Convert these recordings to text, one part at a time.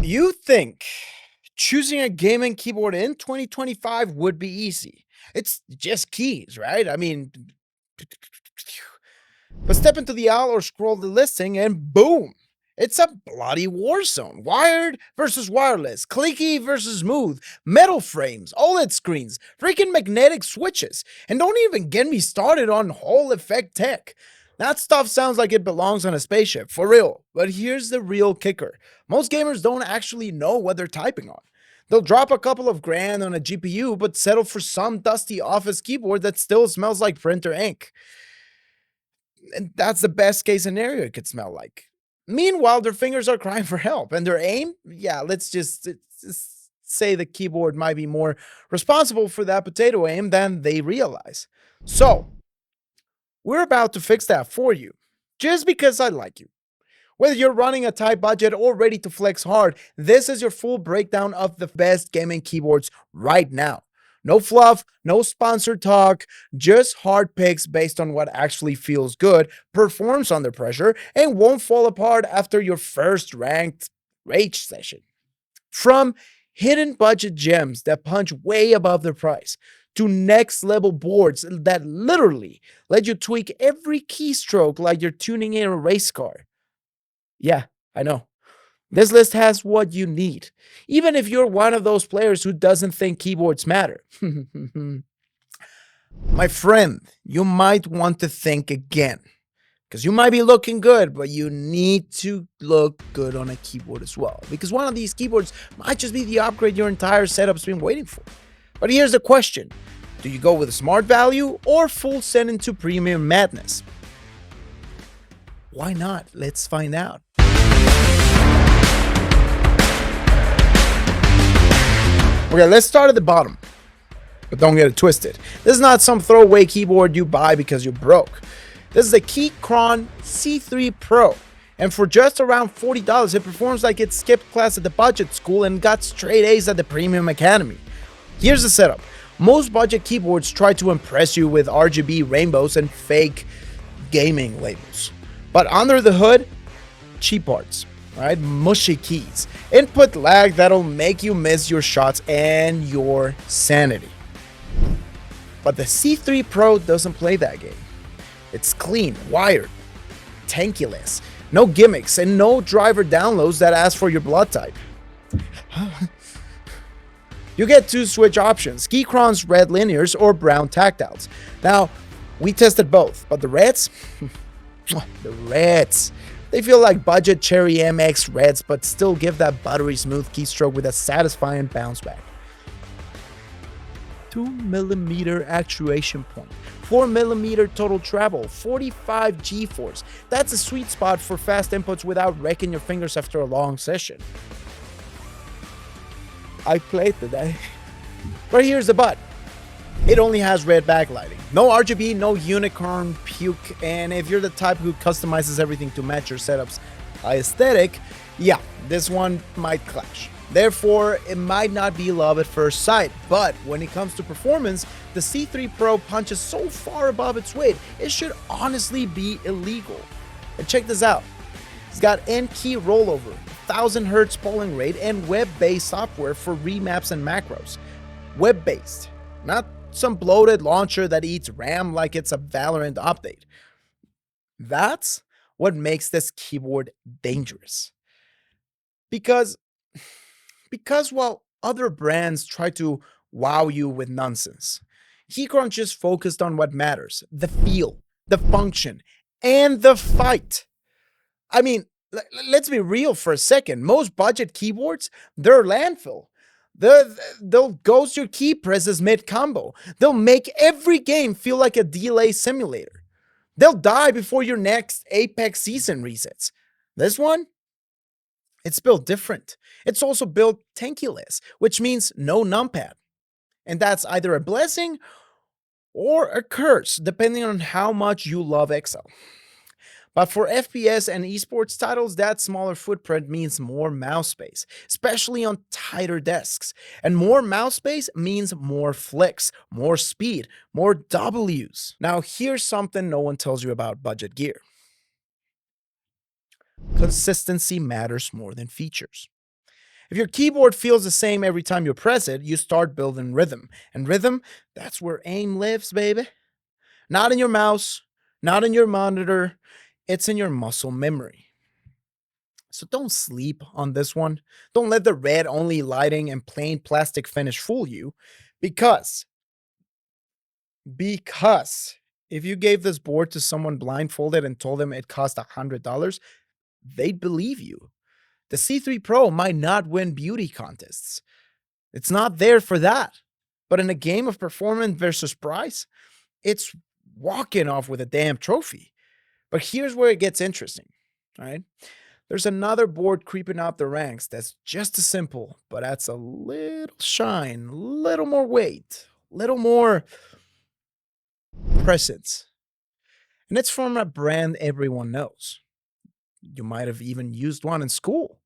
You think choosing a gaming keyboard in 2025 would be easy? It's just keys, right? I mean, but step into the aisle or scroll the listing and boom, it's a bloody war zone. Wired versus wireless, clicky versus smooth, metal frames, OLED screens, freaking magnetic switches. And don't even get me started on Hall effect tech. That stuff sounds like it belongs on a spaceship, for real. But here's the real kicker. Most gamers don't actually know what they're typing on. They'll drop a couple of grand on a GPU, but settle for some dusty office keyboard that still smells like printer ink. And that's the best case scenario it could smell like. Meanwhile, their fingers are crying for help, and their aim, yeah, let's just say the keyboard might be more responsible for that potato aim than they realize. So, we're about to fix that for you, just because I like you. Whether you're running a tight budget or ready to flex hard, this is your full breakdown of the best gaming keyboards right now. No fluff, no sponsored talk, just hard picks based on what actually feels good, performs under pressure, and won't fall apart after your first ranked rage session. From hidden budget gems that punch way above their price to next level boards that literally let you tweak every keystroke like you're tuning in a race car. Yeah, I know. This list has what you need, even if you're one of those players who doesn't think keyboards matter. My friend, you might want to think again, because you might be looking good, but you need to look good on a keyboard as well, because one of these keyboards might just be the upgrade your entire setup's been waiting for. But here's the question. Do you go with a smart value or full send into premium madness? Why not? Let's find out. Okay, let's start at the bottom, but don't get it twisted. This is not some throwaway keyboard you buy because you're broke. This is a Keychron C3 Pro, and for just around $40, it performs like it skipped class at the budget school and got straight A's at the Premium Academy. Here's the setup. Most budget keyboards try to impress you with RGB rainbows and fake gaming labels. But under the hood, cheap parts. Right? Mushy keys, input lag that'll make you miss your shots and your sanity. But the C3 Pro doesn't play that game. It's clean, wired, tankless, no gimmicks, and no driver downloads that ask for your blood type. You get two switch options, Keychron's red linears or brown tactiles. Now, we tested both, but the reds, they feel like budget Cherry MX reds, but still give that buttery smooth keystroke with a satisfying bounce back. 2mm actuation point, 4mm total travel, 45 G-force. That's a sweet spot for fast inputs without wrecking your fingers after a long session. I played today. But here's the but. It only has red backlighting. No RGB, no unicorn puke, and if you're the type who customizes everything to match your setup's aesthetic, yeah, this one might clash. Therefore, it might not be love at first sight, but when it comes to performance, the C3 Pro punches so far above its weight, it should honestly be illegal. And check this out. It's got N-key rollover, 1000 Hz polling rate, and web-based software for remaps and macros. Web-based, not some bloated launcher that eats RAM like it's a Valorant update. That's what makes this keyboard dangerous. Because while other brands try to wow you with nonsense, Keychron just focused on what matters: the feel, the function, and the fight. I mean, let's be real for a second. Most budget keyboards, they're landfill. They'll ghost your key presses mid-combo. They'll make every game feel like a delay simulator. They'll die before your next Apex season resets. This one, it's built different. It's also built tankless, which means no numpad. And that's either a blessing or a curse, depending on how much you love Excel. But for FPS and esports titles, that smaller footprint means more mouse space, especially on tighter desks. And more mouse space means more flicks, more speed, more Ws. Now, here's something no one tells you about budget gear. Consistency matters more than features. If your keyboard feels the same every time you press it, you start building rhythm. And rhythm, that's where aim lives, baby. Not in your mouse, not in your monitor, it's in your muscle memory. So don't sleep on this one. Don't let the red only lighting and plain plastic finish fool you because because if you gave this board to someone blindfolded and told them it cost $100, they'd believe you. The C3 Pro might not win beauty contests. It's not there for that. But in a game of performance versus price, it's walking off with a damn trophy. But here's where it gets interesting, all right? There's another board creeping up the ranks that's just as simple, but adds a little shine, little more weight, little more presence. And it's from a brand everyone knows. You might have even used one in school,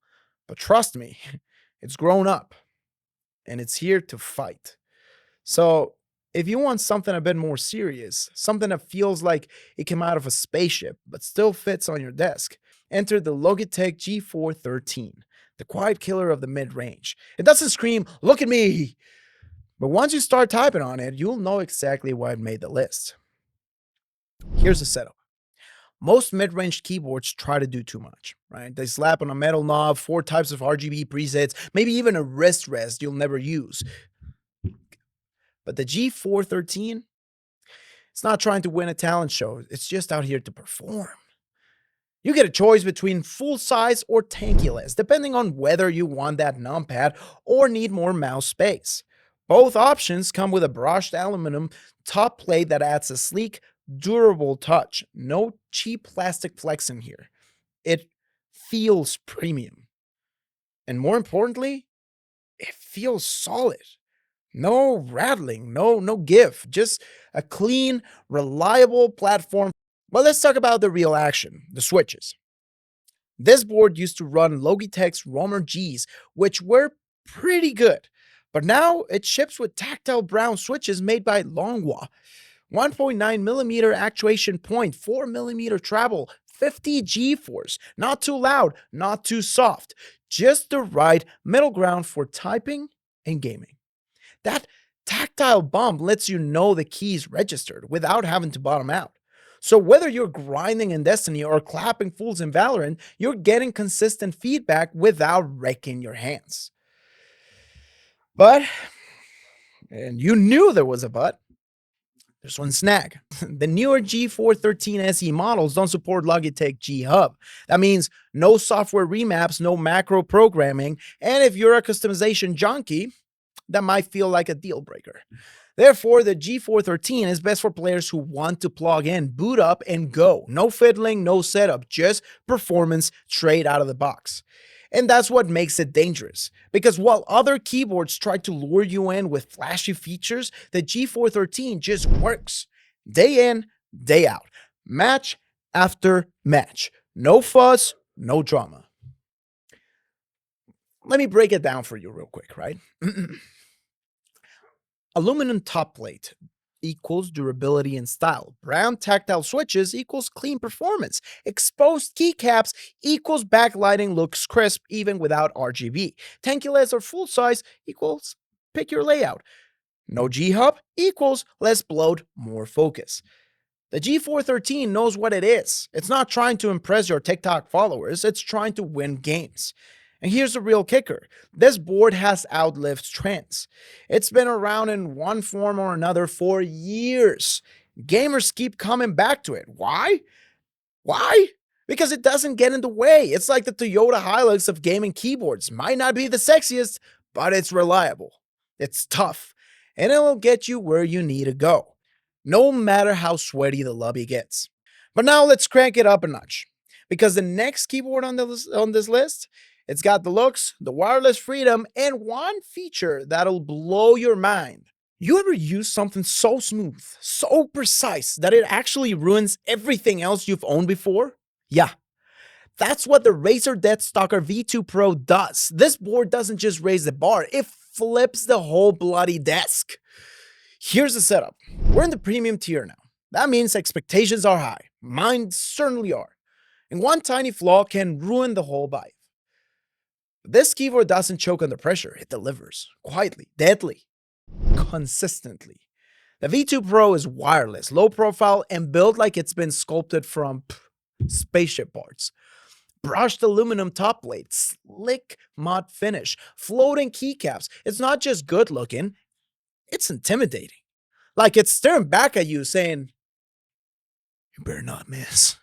but trust me, it's grown up and it's here to fight. So, if you want something a bit more serious, something that feels like it came out of a spaceship but still fits on your desk, enter the Logitech G413, the quiet killer of the mid-range. It doesn't scream, "Look at me!" But once you start typing on it, you'll know exactly why it made the list. Here's the setup. Most mid-range keyboards try to do too much, right? They slap on a metal knob, 4 types of RGB presets, maybe even a wrist rest you'll never use. But the G413, it's not trying to win a talent show. It's just out here to perform. You get a choice between full size or tankuless, depending on whether you want that numpad or need more mouse space. Both options come with a brushed aluminum top plate that adds a sleek, durable touch. No cheap plastic flex in here. It feels premium. And more importantly, it feels solid. No rattling, no give, just a clean, reliable platform. Well, let's talk about the real action, the switches. This board used to run Logitech's Roamer Gs, which were pretty good, but now it ships with tactile brown switches made by Longhua. 1.9 millimeter actuation point, 4 millimeter travel, 50 G-force. Not too loud, not too soft. Just the right middle ground for typing and gaming. That tactile bump lets you know the keys registered without having to bottom out. So whether you're grinding in Destiny or clapping fools in Valorant, you're getting consistent feedback without wrecking your hands. But, and you knew there was a but, there's one snag. The newer G413 SE models don't support Logitech G Hub. That means no software remaps, no macro programming, and if you're a customization junkie, that might feel like a deal breaker. Therefore, the G413 is best for players who want to plug in, boot up, and go. No fiddling, no setup, just performance straight out of the box. And that's what makes it dangerous. Because while other keyboards try to lure you in with flashy features, the G413 just works. Day in, day out. Match after match. No fuss, no drama. Let me break it down for you real quick, right? Aluminum top plate equals durability and style. Brown tactile switches equals clean performance. Exposed keycaps equals backlighting looks crisp even without RGB. Tankuless or full size equals pick your layout. No G-Hub equals less bloat, more focus. The G413 knows what it is. It's not trying to impress your TikTok followers, it's trying to win games. And here's the real kicker. This board has outlived trends. It's been around in one form or another for years. Gamers keep coming back to it. Why? Why? Because it doesn't get in the way. It's like the Toyota Hilux of gaming keyboards. Might not be the sexiest, but it's reliable. It's tough. And it'll get you where you need to go, no matter how sweaty the lobby gets. But now let's crank it up a notch. Because the next keyboard on this list, it's got the looks, the wireless freedom, and one feature that'll blow your mind. You ever use something so smooth, so precise, that it actually ruins everything else you've owned before? Yeah, that's what the Razer Deathstalker V2 Pro does. This board doesn't just raise the bar, it flips the whole bloody desk. Here's the setup. We're in the premium tier now. That means expectations are high. Mine certainly are. And one tiny flaw can ruin the whole vibe. This keyboard doesn't choke under pressure, it delivers quietly, deadly, consistently. The V2 Pro is wireless, low profile, and built like it's been sculpted from spaceship parts. Brushed aluminum top plate, slick matte finish, floating keycaps. It's not just good looking, it's intimidating. Like it's staring back at you saying, "You better not miss."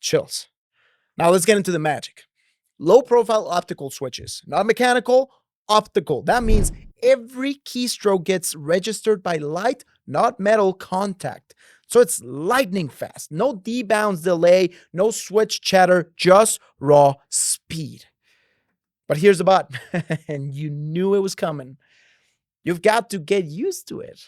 Chills. Now let's get into the magic. Low profile optical switches, not mechanical, optical. That means every keystroke gets registered by light, not metal contact. So it's lightning fast. No debounce delay, no switch chatter, just raw speed. But here's the but, and you knew it was coming. You've got to get used to it.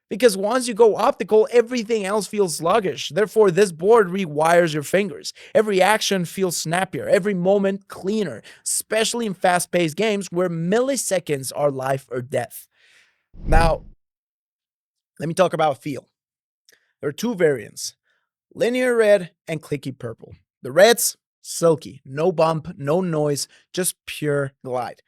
Because once you go optical, everything else feels sluggish. Therefore, this board rewires your fingers. Every action feels snappier, every moment cleaner, especially in fast paced games where milliseconds are life or death. Now, let me talk about feel. There are two variants, linear red and clicky purple. The red's silky, no bump, no noise, just pure glide.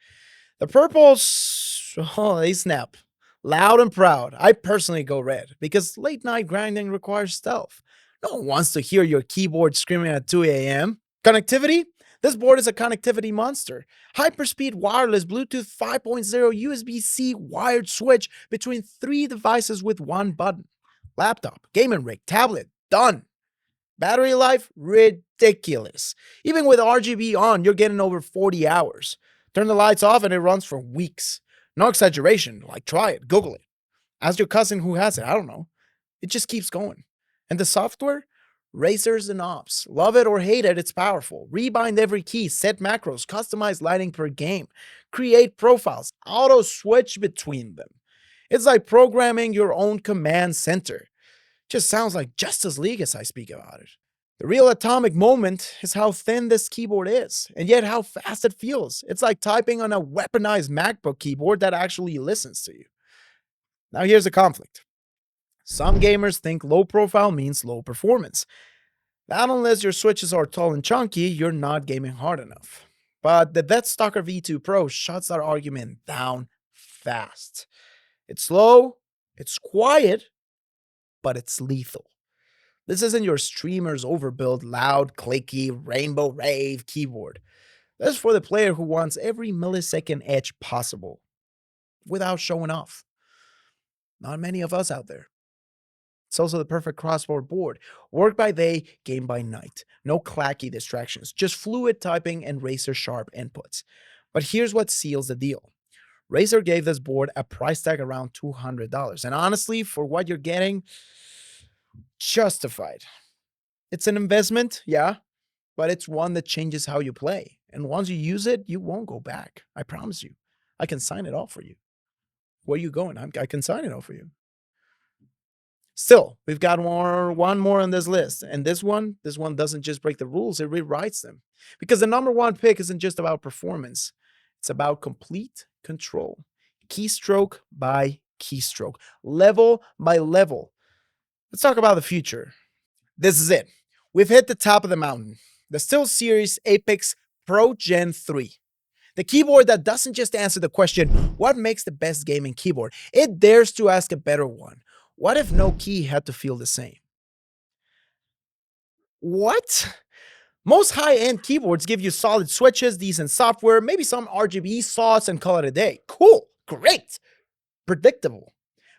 The purples, oh, they snap. Loud and proud. I personally go red because late night grinding requires stealth. No one wants to hear your keyboard screaming at 2 a.m. Connectivity? This board is a connectivity monster. Hyperspeed wireless Bluetooth 5.0 USB C wired switch between three devices with one button. Laptop, gaming rig, tablet, done. Battery life? Ridiculous. Even with RGB on, you're getting over 40 hours. Turn the lights off and it runs for weeks. No exaggeration. Like, try it. Google it. Ask your cousin who has it. I don't know. It just keeps going. And the software? Racers and ops. Love it or hate it, it's powerful. Rebind every key, set macros, customize lighting per game, create profiles, auto switch between them. It's like programming your own command center. Just sounds like Justice League as I speak about it. The real atomic moment is how thin this keyboard is, and yet how fast it feels. It's like typing on a weaponized MacBook keyboard that actually listens to you. Now here's the conflict. Some gamers think low profile means low performance. Not unless your switches are tall and chunky, you're not gaming hard enough. But the Deathstalker V2 Pro shuts that argument down fast. It's slow, it's quiet, but it's lethal. This isn't your streamer's overbuilt, loud, clicky, rainbow rave keyboard. This is for the player who wants every millisecond edge possible without showing off. Not many of us out there. It's also the perfect crossbar board. Work by day, game by night. No clacky distractions, just fluid typing and razor sharp inputs. But here's what seals the deal. Razer gave this board a price tag around $200. And honestly, for what you're getting, justified. It's an investment, yeah, but it's one that changes how you play. And once you use it, you won't go back. I promise you. I can sign it off for you. Where are you going? I can sign it off for you. Still, we've got one more on this list. And this one doesn't just break the rules, it rewrites them. Because the number one pick isn't just about performance. It's about complete control. Keystroke by keystroke. Level by level. Let's talk about the future. This is it. We've hit the top of the mountain. The SteelSeries Apex Pro Gen 3. The keyboard that doesn't just answer the question, what makes the best gaming keyboard? It dares to ask a better one. What if no key had to feel the same? What? Most high-end keyboards give you solid switches, decent software, maybe some RGB sauce, and call it a day. Cool, great, predictable.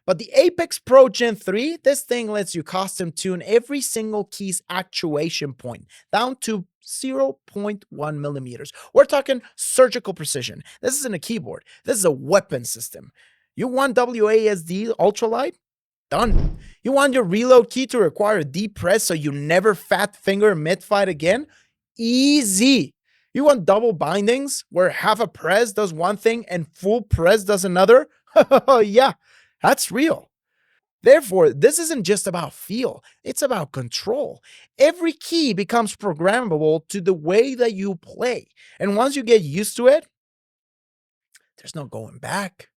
But the Apex Pro Gen 3, this thing lets you custom tune every single key's actuation point down to 0.1 millimeters. We're talking surgical precision. This isn't a keyboard. This is a weapon system. You want WASD ultralight? Done. You want your reload key to require a deep press so you never fat finger mid-fight again? Easy. You want double bindings where half a press does one thing and full press does another? Yeah, that's real. Therefore, this isn't just about feel, it's about control. Every key becomes programmable to the way that you play. And once you get used to it, there's no going back.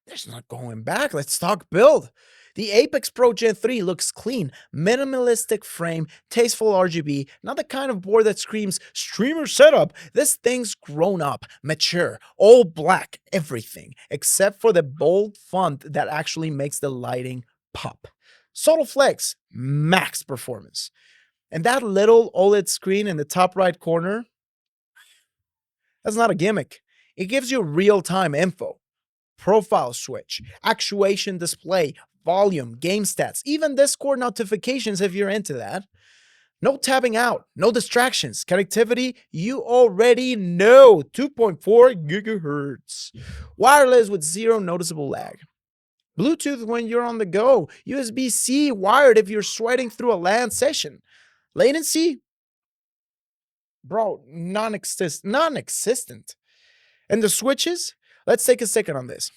There's not going back. Let's talk build. The Apex Pro Gen 3 looks clean, minimalistic frame, tasteful RGB, not the kind of board that screams streamer setup. This thing's grown up, mature, all black, everything, except for the bold font that actually makes the lighting pop. Subtle flex, max performance. And that little OLED screen in the top right corner, that's not a gimmick. It gives you real-time info. Profile switch, actuation display, volume, game stats, even Discord notifications if you're into that. No tabbing out, no distractions. Connectivity, you already know, 2.4 gigahertz. Wireless with zero noticeable lag. Bluetooth when you're on the go. USB-C wired if you're sweating through a LAN session. Latency? Bro, non-existent. And the switches? Let's take a second on this.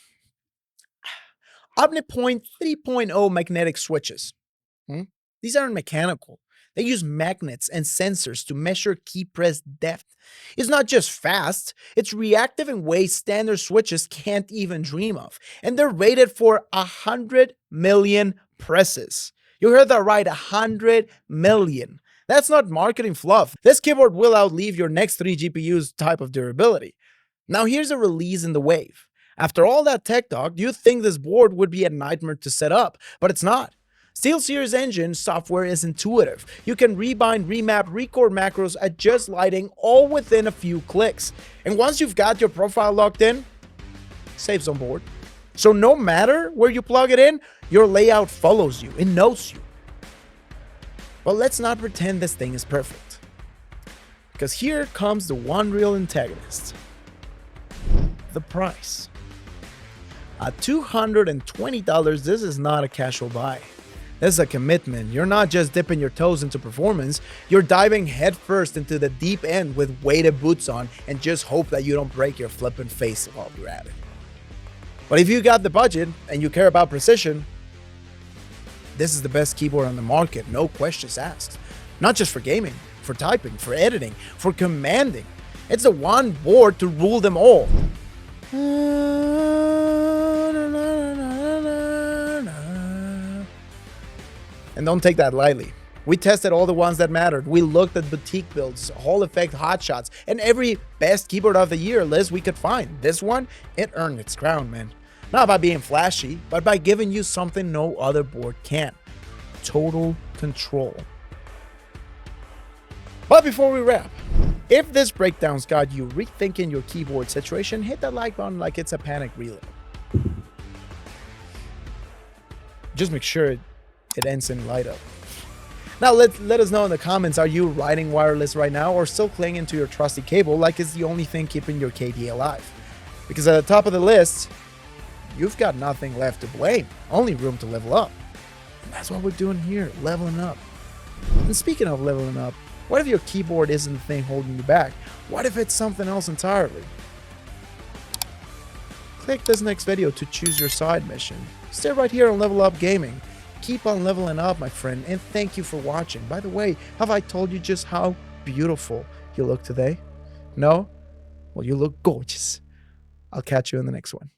OmniPoint 3.0 magnetic switches. These aren't mechanical. They use magnets and sensors to measure key press depth. It's not just fast, it's reactive in ways standard switches can't even dream of. And they're rated for 100 million presses. You heard that right, 100 million. That's not marketing fluff. This keyboard will outlive your next 3 GPUs type of durability. Now here's a release in the wave. After all that tech talk, you'd think this board would be a nightmare to set up, but it's not. SteelSeries Engine software is intuitive. You can rebind, remap, record macros, adjust lighting, all within a few clicks. And once you've got your profile locked in, saves on board. So no matter where you plug it in, your layout follows you, it knows you. But let's not pretend this thing is perfect. Because here comes the one real antagonist. The price. At $220, this is not a casual buy. This is a commitment. You're not just dipping your toes into performance, you're diving headfirst into the deep end with weighted boots on and just hope that you don't break your flippin' face while you're at it. But if you got the budget and you care about precision, this is the best keyboard on the market, no questions asked. Not just for gaming, for typing, for editing, for commanding. It's the one board to rule them all. And don't take that lightly. We tested all the ones that mattered. We looked at boutique builds, Hall Effect hotshots, and every best keyboard of the year list we could find. This one, it earned its crown, man. Not by being flashy, but by giving you something no other board can. Total control. But before we wrap, if this breakdown's got you rethinking your keyboard situation, hit that like button like it's a panic reload. Just make sure it ends in light up. Now let us know in the comments, are you riding wireless right now or still clinging to your trusty cable like it's the only thing keeping your KD alive? Because at the top of the list, you've got nothing left to blame, only room to level up. And that's what we're doing here, leveling up. And speaking of leveling up, what if your keyboard isn't the thing holding you back? What if it's something else entirely? Click this next video to choose your side mission. Stay right here on Level Up Gaming. Keep on leveling up, my friend, and thank you for watching. By the way, have I told you just how beautiful you look today? No? Well, you look gorgeous. I'll catch you in the next one.